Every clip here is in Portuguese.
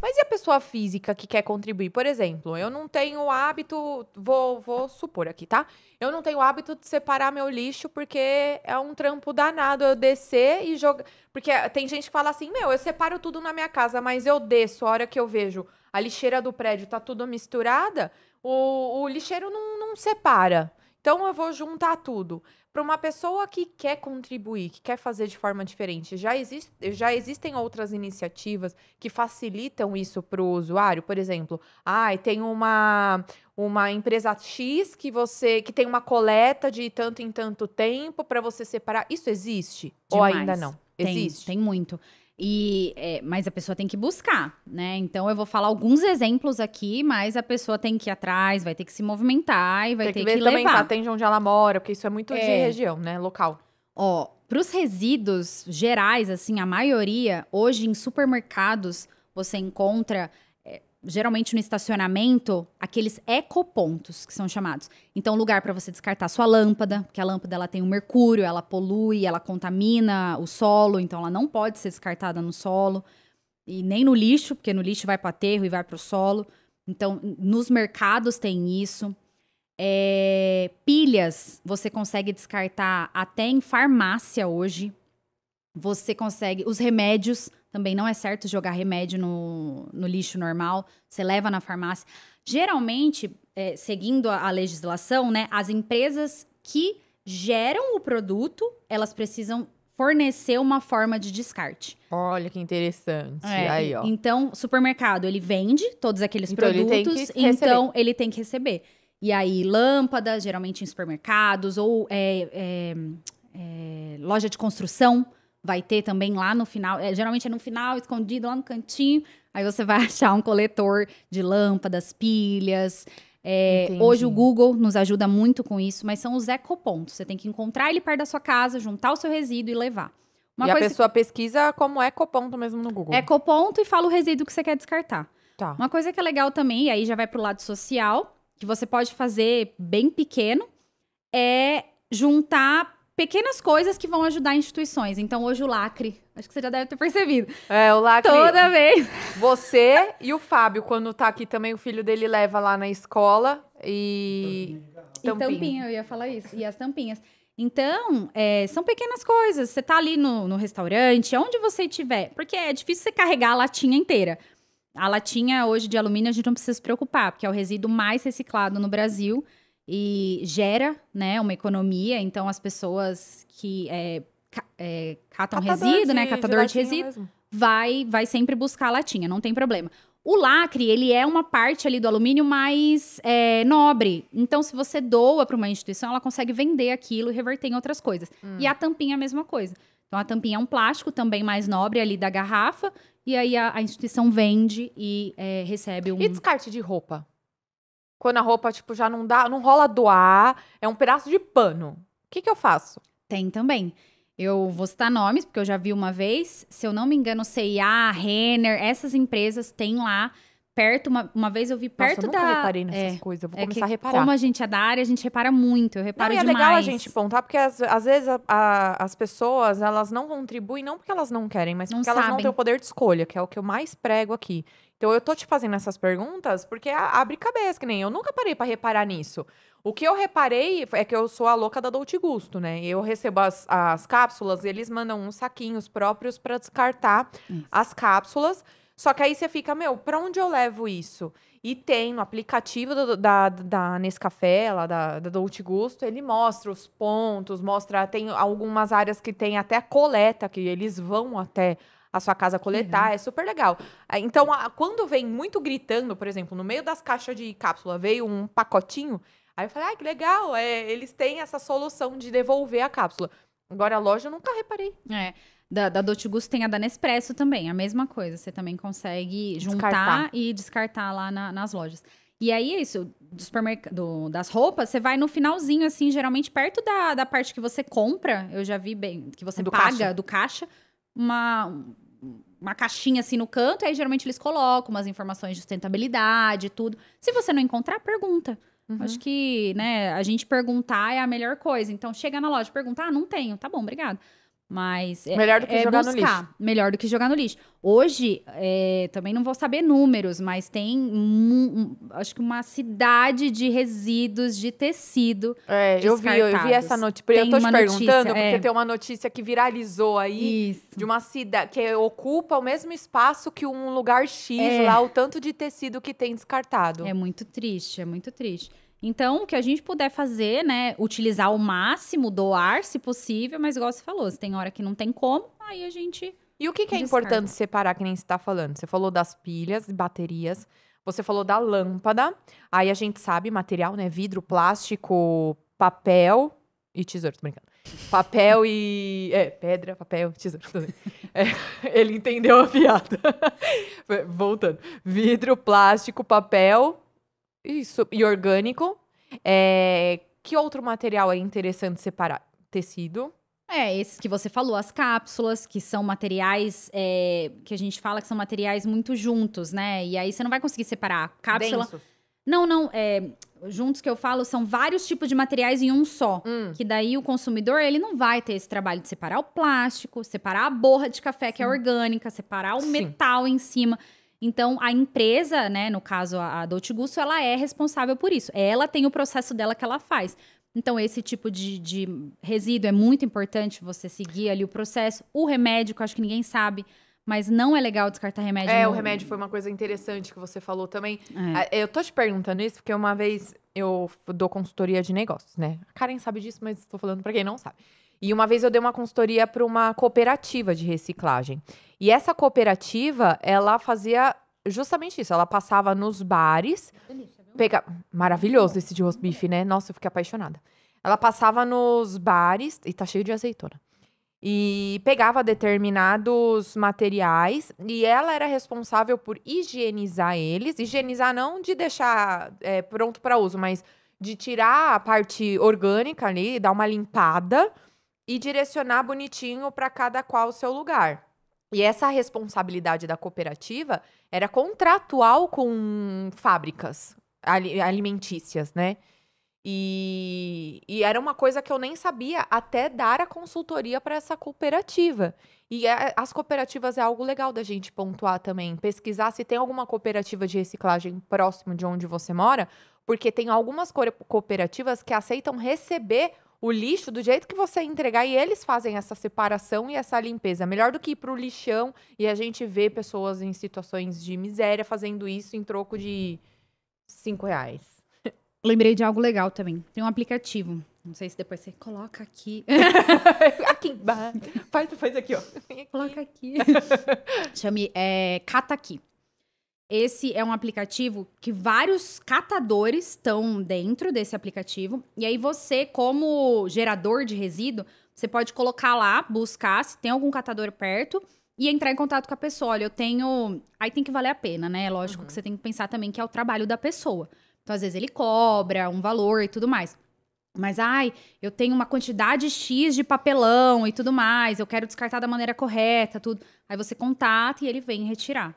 Mas e a pessoa física que quer contribuir? Por exemplo, eu não tenho o hábito, vou supor aqui, tá? Eu não tenho o hábito de separar meu lixo porque é um trampo danado eu descer e jogar. Porque tem gente que fala assim, meu, eu separo tudo na minha casa, mas eu desço, a hora que eu vejo a lixeira do prédio tá tudo misturada, o lixeiro não separa. Então eu vou juntar tudo. Para uma pessoa que quer contribuir, que quer fazer de forma diferente, já existem outras iniciativas que facilitam isso para o usuário? Por exemplo, tem uma empresa X que tem uma coleta de tanto em tanto tempo para você separar. Isso existe? Ou ainda Demais. não? Existe? Tem muito. Mas a pessoa tem que buscar, né? Então eu vou falar alguns exemplos aqui, mas a pessoa tem que ir atrás, vai ter que se movimentar e vai Tem ter que que ver também se levar. atende onde ela mora, porque isso é muito de região, né? Local. Ó, para os resíduos gerais, assim, a maioria, hoje em supermercados, você encontra, geralmente no estacionamento, aqueles ecopontos, que são chamados. Então, lugar para você descartar sua lâmpada, porque a lâmpada ela tem o mercúrio, ela polui, ela contamina o solo, então ela não pode ser descartada no solo. E nem no lixo, porque no lixo vai para o aterro e vai para o solo. Então, nos mercados tem isso. Pilhas, você consegue descartar até em farmácia hoje. Você consegue. Os remédios, também não é certo jogar remédio no lixo normal. Você leva na farmácia. Geralmente, seguindo a legislação, né, as empresas que geram o produto, elas precisam fornecer uma forma de descarte. Olha que interessante. Aí, ó. Então, supermercado, ele vende todos aqueles Então, ele tem que produtos, receber. então ele tem que receber. E aí, lâmpadas, geralmente em supermercados, ou loja de construção, vai ter também lá no final. Geralmente é no final, escondido lá no cantinho. Aí você vai achar um coletor de lâmpadas, pilhas. Hoje o Google nos ajuda muito com isso, mas são os ecopontos. Você tem que encontrar ele perto da sua casa, juntar o seu resíduo e levar. A pessoa pesquisa como ecoponto mesmo no Google. Ecoponto e fala o resíduo que você quer descartar. Tá. Uma coisa que é legal também, e aí já vai pro lado social, que você pode fazer bem pequeno, é juntar pequenas coisas que vão ajudar instituições. Então, hoje o lacre, acho que você já deve ter percebido. O lacre. Toda vez. Você e o Fábio, quando tá aqui também, o filho dele leva lá na escola e tampinha, eu ia falar isso. E as tampinhas. Então, são pequenas coisas. Você tá ali no restaurante, onde você estiver. Porque é difícil você carregar a latinha inteira. A latinha hoje de alumínio a gente não precisa se preocupar, porque é o resíduo mais reciclado no Brasil e gera, né, uma economia. Então, as pessoas que catam resíduo, né, catador de resíduo, vai sempre buscar a latinha, não tem problema. O lacre, ele é uma parte ali do alumínio mais nobre. Então, se você doa para uma instituição, ela consegue vender aquilo e reverter em outras coisas. E a tampinha é a mesma coisa. Então, a tampinha é um plástico também mais nobre ali da garrafa. E aí, a instituição vende e recebe um... E descarte de roupa? Quando a roupa, tipo, já não dá, não rola doar, é um pedaço de pano. O que eu faço? Tem também. Eu vou citar nomes, porque eu já vi uma vez. Se eu não me engano, C&A, Renner, essas empresas têm lá perto. Uma vez eu vi perto eu nunca reparei nessas coisas. Eu vou começar a reparar. Como a gente é da área, a gente repara muito. Eu reparo demais. É legal a gente pontuar, porque às vezes as pessoas, elas não contribuem, não porque elas não querem, mas porque elas não têm o poder de escolha, que é o que eu mais prego aqui. Então, eu tô te fazendo essas perguntas porque abre cabeça, que nem eu nunca parei pra reparar nisso. O que eu reparei é que eu sou a louca da Dolce Gusto, né? Eu recebo as cápsulas e eles mandam uns saquinhos próprios pra descartar as cápsulas. Só que aí você fica, pra onde eu levo isso? E tem no aplicativo da Nescafé, lá da Dolce Gusto, ele mostra os pontos, tem algumas áreas que tem até coleta, que eles vão até a sua casa coletar, é super legal. Então, quando vem muito gritando, por exemplo, no meio das caixas de cápsula, veio um pacotinho, aí eu falei, que legal, eles têm essa solução de devolver a cápsula. Agora, a loja eu nunca reparei. Da Dolce Gusto tem a da Nespresso também, a mesma coisa. Você também consegue juntar e descartar lá nas lojas. E aí, é isso, das roupas, você vai no finalzinho, assim, geralmente perto da parte que você compra, eu já vi bem, que você paga do caixa, uma caixinha assim no canto, aí geralmente eles colocam umas informações de sustentabilidade e tudo. Se você não encontrar, pergunta. Acho que, né, a gente perguntar é a melhor coisa. Então, chega na loja, pergunta, não tenho. Tá bom, obrigado. Mas melhor do que jogar no lixo. Melhor do que jogar no lixo. Hoje, também não vou saber números, mas tem, acho que uma cidade de resíduos de tecido eu vi essa notícia. Eu tô te perguntando, porque tem uma notícia que viralizou aí, de uma cidade que ocupa o mesmo espaço que um lugar X lá, o tanto de tecido que tem descartado. É muito triste, é muito triste. Então, o que a gente puder fazer, né? Utilizar ao máximo, doar, se possível, mas igual você falou, se tem hora que não tem como, aí a gente. E o que é importante separar, que nem você tá falando? Você falou das pilhas, baterias, você falou da lâmpada, aí a gente sabe material, né? Vidro, plástico, papel e tesouro, tô brincando. Papel e. Pedra, papel, tesouro. Ele entendeu a piada. Voltando. Vidro, plástico, papel. Isso, e orgânico. Que outro material é interessante separar? Tecido. Esses que você falou, as cápsulas, que são materiais que a gente fala que são materiais muito juntos, né? E aí você não vai conseguir separar. Cápsula. Densos. Não. Juntos que eu falo são vários tipos de materiais em um só. Que daí o consumidor, ele não vai ter esse trabalho de separar o plástico, separar a borra de café, que é orgânica, separar o metal em cima. Então, a empresa, né, no caso a Dolce Gusto, ela é responsável por isso. Ela tem o processo dela que ela faz. Então, esse tipo de resíduo é muito importante você seguir ali o processo. O remédio, que eu acho que ninguém sabe, mas não é legal descartar remédio. O remédio foi uma coisa interessante que você falou também. Eu tô te perguntando isso porque uma vez eu dou consultoria de negócios, né? A Karen sabe disso, mas tô falando pra quem não sabe. E uma vez eu dei uma consultoria para uma cooperativa de reciclagem. E essa cooperativa, ela fazia justamente isso. Ela passava nos bares. Maravilhoso esse de roast beef, né? Nossa, eu fiquei apaixonada. Ela passava nos bares, e tá cheio de azeitona. E pegava determinados materiais. E ela era responsável por higienizar eles. Higienizar não de deixar pronto para uso, mas de tirar a parte orgânica ali, dar uma limpada. E direcionar bonitinho para cada qual o seu lugar. E essa responsabilidade da cooperativa era contratual com fábricas alimentícias, né? E era uma coisa que eu nem sabia até dar a consultoria para essa cooperativa. E as cooperativas é algo legal da gente pontuar também. Pesquisar se tem alguma cooperativa de reciclagem próximo de onde você mora, porque tem algumas cooperativas que aceitam receber o lixo do jeito que você entregar e eles fazem essa separação e essa limpeza. Melhor do que ir pro lixão e a gente vê pessoas em situações de miséria fazendo isso em troco de R$5. Lembrei de algo legal também. Tem um aplicativo. Não sei se depois você coloca aqui. Aqui embaixo. Faz aqui, ó. Coloca aqui. Chame Cata Aqui. Esse é um aplicativo que vários catadores estão dentro desse aplicativo. E aí você, como gerador de resíduo, você pode colocar lá, buscar se tem algum catador perto e entrar em contato com a pessoa. Olha, eu tenho... Aí tem que valer a pena, né? Lógico que você tem que pensar também que é o trabalho da pessoa. Então, às vezes, ele cobra um valor e tudo mais. Mas, eu tenho uma quantidade X de papelão e tudo mais. Eu quero descartar da maneira correta, tudo. Aí você contata e ele vem retirar.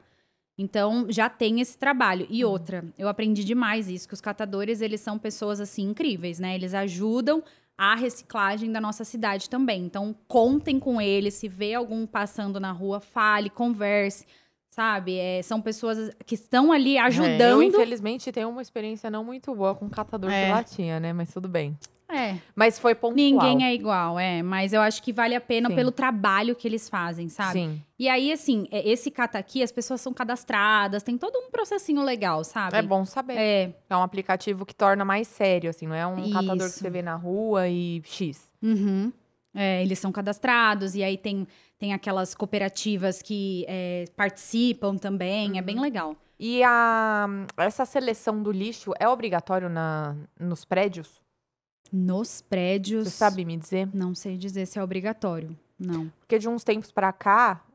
Então, já tem esse trabalho. E outra, eu aprendi demais isso, que os catadores, eles são pessoas, assim, incríveis, né? Eles ajudam a reciclagem da nossa cidade também. Então, contem com eles. Se vê algum passando na rua, fale, converse, sabe? São pessoas que estão ali ajudando. Eu, infelizmente, tenho uma experiência não muito boa com catador de latinha, né? Mas tudo bem. Mas foi pontual. Ninguém é igual, mas eu acho que vale a pena pelo trabalho que eles fazem, sabe? Sim. E aí, assim, esse Cata Aqui, as pessoas são cadastradas, tem todo um processinho legal, sabe? É bom saber. É um aplicativo que torna mais sério, assim, não é um catador que você vê na rua e X. Eles são cadastrados, e aí tem aquelas cooperativas que participam também, é bem legal. E essa seleção do lixo é obrigatório nos prédios? Nos prédios... Você sabe me dizer? Não sei dizer se é obrigatório, não. Porque de uns tempos pra cá,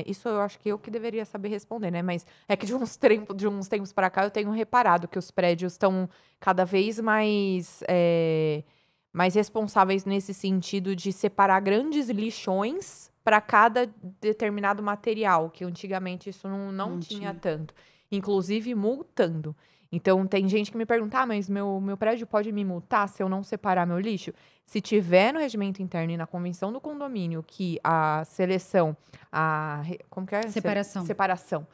isso eu acho que eu que deveria saber responder, né? Mas é que de uns tempos pra cá eu tenho reparado que os prédios estão cada vez mais responsáveis nesse sentido de separar grandes lixões para cada determinado material, que antigamente isso não tinha tanto. Inclusive multando. Então, tem gente que me pergunta, mas meu prédio pode me multar se eu não separar meu lixo? Se tiver no regimento interno e na convenção do condomínio que a seleção, como que é? Separação.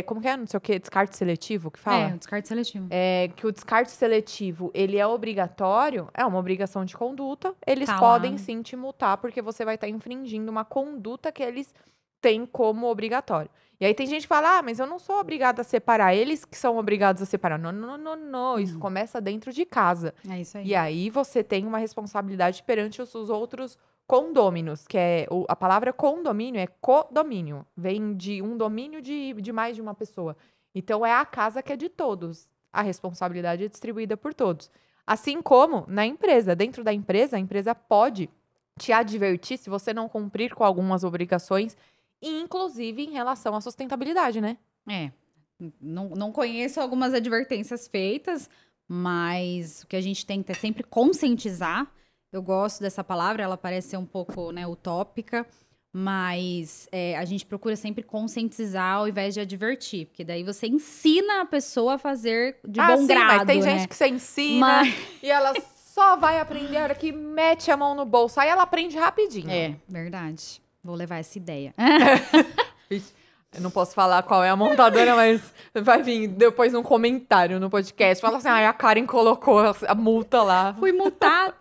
Como que é? Não sei o quê, descarte seletivo que fala? O descarte seletivo. Que o descarte seletivo, ele é obrigatório, é uma obrigação de conduta, eles podem sim te multar, porque você vai estar infringindo uma conduta que eles têm como obrigatório. E aí tem gente que fala, mas eu não sou obrigada a separar, eles que são obrigados a separar. Não, isso começa dentro de casa. É isso aí. E aí você tem uma responsabilidade perante os outros condôminos, que é, a palavra condomínio é codomínio, vem de um domínio de mais de uma pessoa. Então é a casa que é de todos, a responsabilidade é distribuída por todos. Assim como na empresa, dentro da empresa, a empresa pode te advertir se você não cumprir com algumas obrigações, inclusive em relação à sustentabilidade, né? Não conheço algumas advertências feitas, mas o que a gente tenta é sempre conscientizar. Eu gosto dessa palavra, ela parece ser um pouco, né, utópica, mas a gente procura sempre conscientizar ao invés de advertir, porque daí você ensina a pessoa a fazer de bom grado, mas tem gente que você ensina e ela só vai aprender a hora que mete a mão no bolso, aí ela aprende rapidinho. Verdade. Vou levar essa ideia. Eu não posso falar qual é a montadora, mas vai vir depois num comentário no podcast. Fala assim, a Karen colocou a multa lá. Fui multada.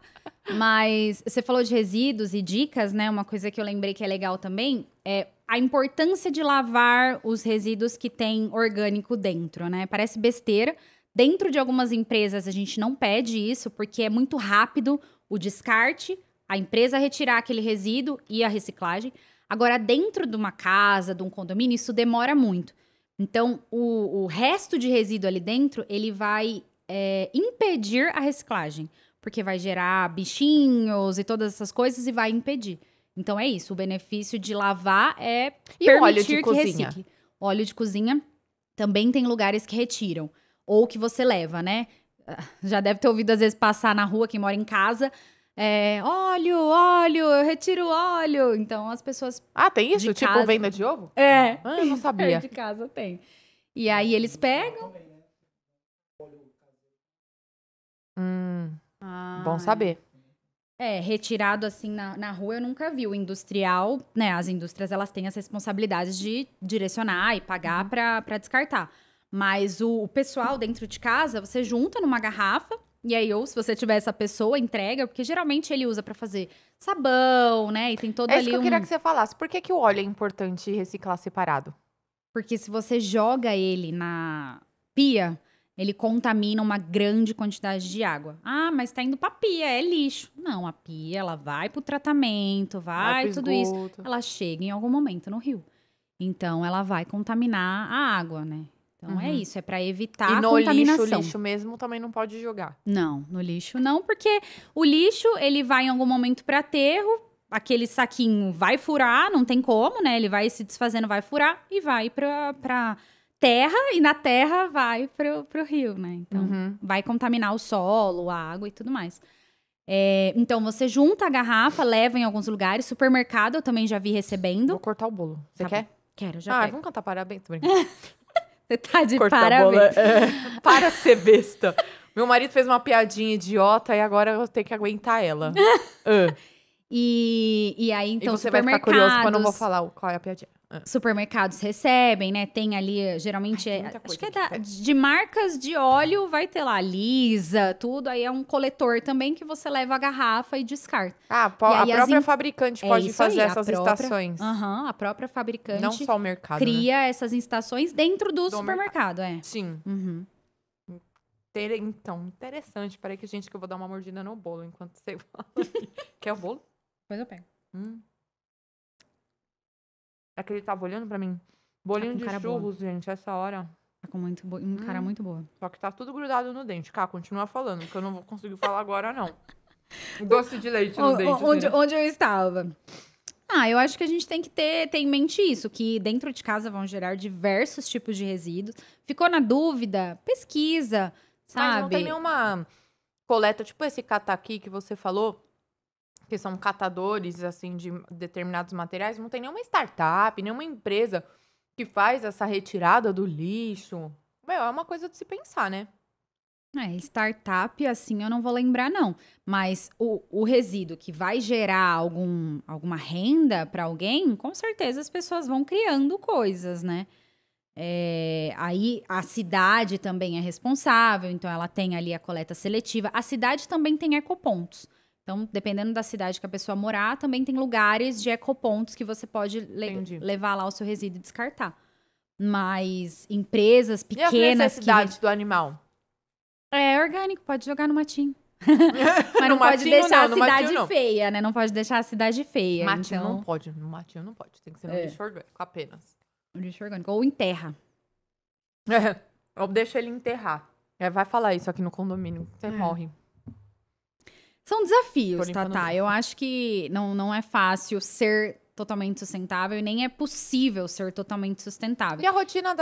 Mas você falou de resíduos e dicas, né? Uma coisa que eu lembrei que é legal também é a importância de lavar os resíduos que tem orgânico dentro, né? Parece besteira. Dentro de algumas empresas a gente não pede isso porque é muito rápido o descarte, a empresa retirar aquele resíduo e a reciclagem. Agora, dentro de uma casa, de um condomínio, isso demora muito. Então, o resto de resíduo ali dentro, ele vai impedir a reciclagem. Porque vai gerar bichinhos e todas essas coisas e vai impedir. Então, é isso. O benefício de lavar é permitir que recicle. Óleo de cozinha também tem lugares que retiram. Ou que você leva, né? Já deve ter ouvido, às vezes, passar na rua, quem mora em casa... óleo, eu retiro óleo. Então, as pessoas... tem isso? Tipo casa... venda de ovo? Eu não sabia. De casa tem. E aí, eles pegam... Bom saber. Retirado assim na rua eu nunca vi. O industrial, né? As indústrias, elas têm as responsabilidades de direcionar e pagar pra descartar. Mas o pessoal dentro de casa, você junta numa garrafa... E aí, ou se você tiver essa pessoa, entrega, porque geralmente ele usa pra fazer sabão, né? E tem todo ali isso que eu queria que você falasse. Por que o óleo é importante reciclar separado? Porque se você joga ele na pia, ele contamina uma grande quantidade de água. Mas tá indo pra pia, é lixo. Não, a pia, ela vai pro tratamento, vai tudo isso. Ela chega em algum momento no rio. Então, ela vai contaminar a água, né? Então, é isso, é para evitar a contaminação. E no lixo mesmo também não pode jogar? Não, no lixo não, porque o lixo, ele vai em algum momento para aterro, aquele saquinho vai furar, não tem como, né? Ele vai se desfazendo, vai furar e vai pra terra, e na terra vai pro rio, né? Então, vai contaminar o solo, a água e tudo mais. Então, você junta a garrafa, leva em alguns lugares, supermercado eu também já vi recebendo. Vou cortar o bolo. Você quer? Quero, já pego. Vamos cantar parabéns também. Você tá de parabéns. Para de ser besta. Meu marido fez uma piadinha idiota e agora eu tenho que aguentar ela. E aí, então, e você vai ficar curioso quando eu vou falar qual é a piadinha. Supermercados recebem, né? Tem ali, geralmente, acho que de marcas de óleo, vai ter lá, Lisa, tudo. Aí é um coletor também que você leva a garrafa e descarta. A própria fabricante pode fazer essas estações. A própria fabricante. Não só o mercado, cria essas estações dentro do supermercado, Sim. Então, interessante. Peraí que eu vou dar uma mordida no bolo enquanto você fala. Quer o bolo? Depois eu pego. É que ele tava olhando pra mim. Bolinho de churros, gente, essa hora. Tá com cara muito boa. Só que tá tudo grudado no dente. Continua falando, que eu não vou conseguir falar agora, não. Doce de leite no dente. Onde eu estava? Eu acho que a gente tem que ter em mente isso, que dentro de casa vão gerar diversos tipos de resíduos. Ficou na dúvida? Pesquisa, sabe? Mas não tem nenhuma coleta, tipo esse cataqui que você falou, que são catadores, assim, de determinados materiais. Não tem nenhuma startup, nenhuma empresa que faz essa retirada do lixo. É uma coisa de se pensar, né? Startup, assim, eu não vou lembrar, não. Mas o resíduo que vai gerar alguma renda para alguém, com certeza as pessoas vão criando coisas, né? Aí a cidade também é responsável, então ela tem ali a coleta seletiva. A cidade também tem ecopontos. Então, dependendo da cidade que a pessoa morar, também tem lugares de ecopontos que você pode levar lá o seu resíduo e descartar. Mas empresas pequenas... E as necessidades do animal? É orgânico, pode jogar no matinho. Mas não pode deixar a cidade feia, né? Não pode deixar a cidade feia. Matinho não pode, no matinho não pode. Tem que ser no lixo orgânico apenas. No lixo orgânico, ou enterra. Ou deixa ele enterrar. Vai falar isso aqui no condomínio, você morre. São desafios, Tatá. Eu acho que não é fácil ser totalmente sustentável e nem é possível ser totalmente sustentável. E a rotina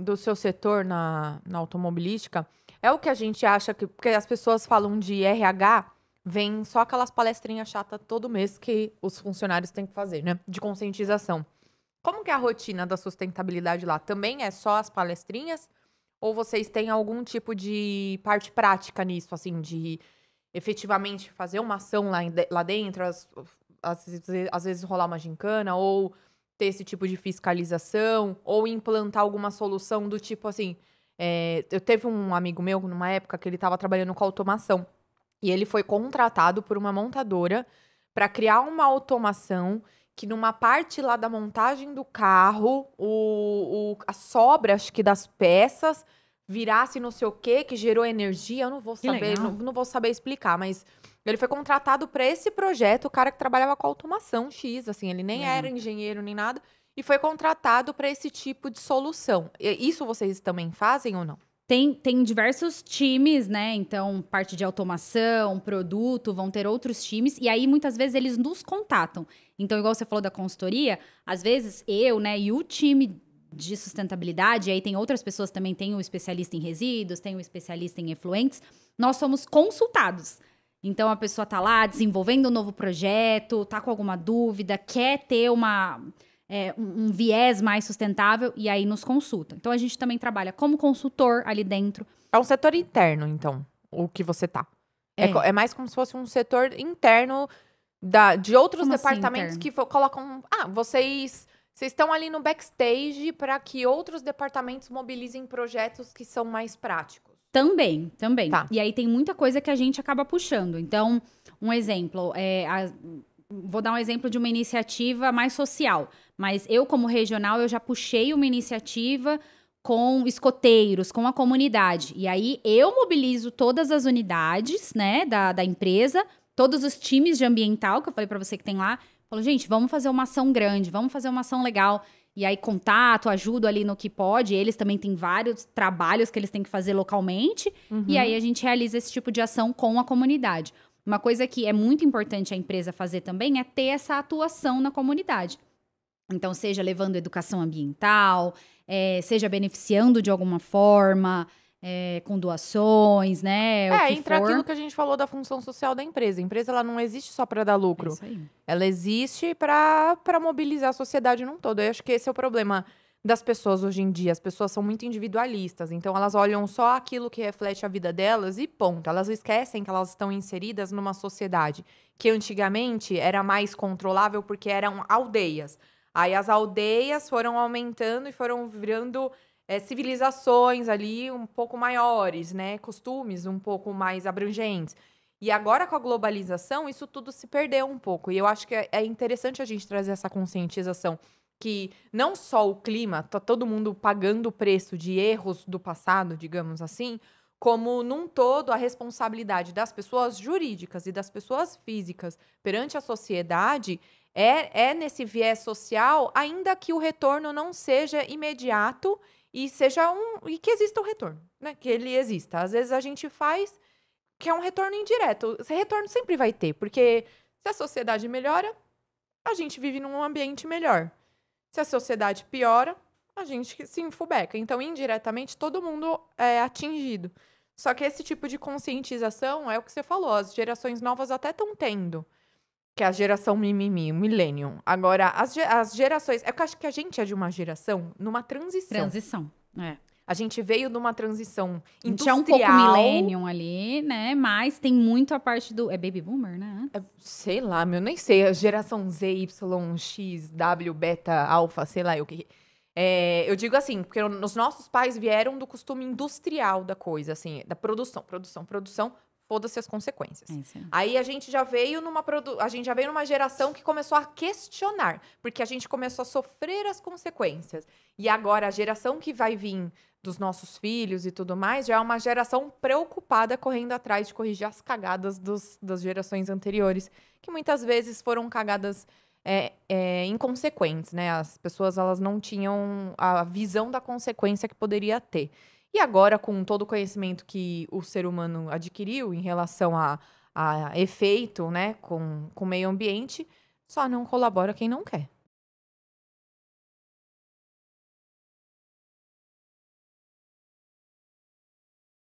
do seu setor na automobilística é o que a gente acha que... Porque as pessoas falam de RH, vem só aquelas palestrinhas chatas todo mês que os funcionários têm que fazer, né? De conscientização. Como que é a rotina da sustentabilidade lá? Também é só as palestrinhas? Ou vocês têm algum tipo de parte prática nisso, assim, de efetivamente fazer uma ação lá dentro, às vezes rolar uma gincana, ou ter esse tipo de fiscalização, ou implantar alguma solução do tipo assim... eu teve um amigo meu, numa época, que ele estava trabalhando com automação. E ele foi contratado por uma montadora para criar uma automação que numa parte lá da montagem do carro, a sobra, acho que das peças, virasse não sei o quê, que gerou energia. Eu não vou saber, não vou saber explicar, mas ele foi contratado para esse projeto, o cara que trabalhava com automação X, assim, ele nem era engenheiro nem nada, e foi contratado para esse tipo de solução. Isso vocês também fazem ou não? Tem diversos times, né? Então, parte de automação, produto, vão ter outros times. E aí, muitas vezes, eles nos contatam. Então, igual você falou da consultoria, às vezes eu, né, e o time de sustentabilidade, aí tem outras pessoas também, tem o especialista em resíduos, tem o especialista em efluentes, nós somos consultados. Então, a pessoa tá lá desenvolvendo um novo projeto, tá com alguma dúvida, quer ter um viés mais sustentável, e aí nos consulta. Então, a gente também trabalha como consultor ali dentro. É um setor interno, então, o que você tá. É mais como se fosse um setor interno de outros como departamentos assim, que colocam... vocês estão ali no backstage para que outros departamentos mobilizem projetos que são mais práticos. Também. Tá. E aí tem muita coisa que a gente acaba puxando. Então, um exemplo, vou dar um exemplo de uma iniciativa mais social. Mas eu, como regional, eu já puxei uma iniciativa com escoteiros, com a comunidade. E aí eu mobilizo todas as unidades, né, da empresa, todos os times de ambiental, que eu falei para você que tem lá. Falo, gente, vamos fazer uma ação grande, vamos fazer uma ação legal. E aí, contato, ajudo ali no que pode. Eles também têm vários trabalhos que eles têm que fazer localmente. Uhum. E aí, a gente realiza esse tipo de ação com a comunidade. Uma coisa que é muito importante a empresa fazer também é ter essa atuação na comunidade. Então, seja levando educação ambiental, seja beneficiando de alguma forma, com doações, né? Entra aquilo que a gente falou da função social da empresa. A empresa ela não existe só para dar lucro. É isso aí. Ela existe para mobilizar a sociedade num todo. Eu acho que esse é o problema das pessoas hoje em dia. As pessoas são muito individualistas. Então, elas olham só aquilo que reflete a vida delas e ponto. Elas esquecem que elas estão inseridas numa sociedade que antigamente era mais controlável porque eram aldeias. Aí as aldeias foram aumentando e foram virando civilizações ali um pouco maiores, né? Costumes um pouco mais abrangentes. E agora, com a globalização, isso tudo se perdeu um pouco. E eu acho que é interessante a gente trazer essa conscientização que não só o clima, tá todo mundo pagando o preço de erros do passado, digamos assim, como, num todo, a responsabilidade das pessoas jurídicas e das pessoas físicas perante a sociedade é nesse viés social, ainda que o retorno não seja imediato e que exista um retorno, né? Que ele exista. Às vezes a gente faz que é um retorno indireto. Esse retorno sempre vai ter, porque se a sociedade melhora, a gente vive num ambiente melhor. Se a sociedade piora, a gente se enfubeca. Então, indiretamente, todo mundo é atingido. Só que esse tipo de conscientização é o que você falou, as gerações novas até estão tendo. Que é a geração mimimi, o millennium. Agora, as gerações... Eu acho que a gente é de uma geração numa transição. Transição, A gente veio de uma transição industrial. Tinha um pouco millennium ali, né? Mas tem muito a parte do... É baby boomer, né? Sei lá, eu nem sei. A geração Z, Y, X, W, beta, alfa, sei lá o que... eu digo assim, porque os nossos pais vieram do costume industrial da coisa, assim, da produção, foda-se as consequências. Aí a gente já veio numa geração que começou a questionar, porque a gente começou a sofrer as consequências. E agora a geração que vai vir dos nossos filhos e tudo mais, já é uma geração preocupada, correndo atrás de corrigir as cagadas das gerações anteriores, que muitas vezes foram cagadas inconsequentes, né? As pessoas, elas não tinham a visão da consequência que poderia ter. E agora, com todo o conhecimento que o ser humano adquiriu em relação a efeito, né, com o meio ambiente, só não colabora quem não quer.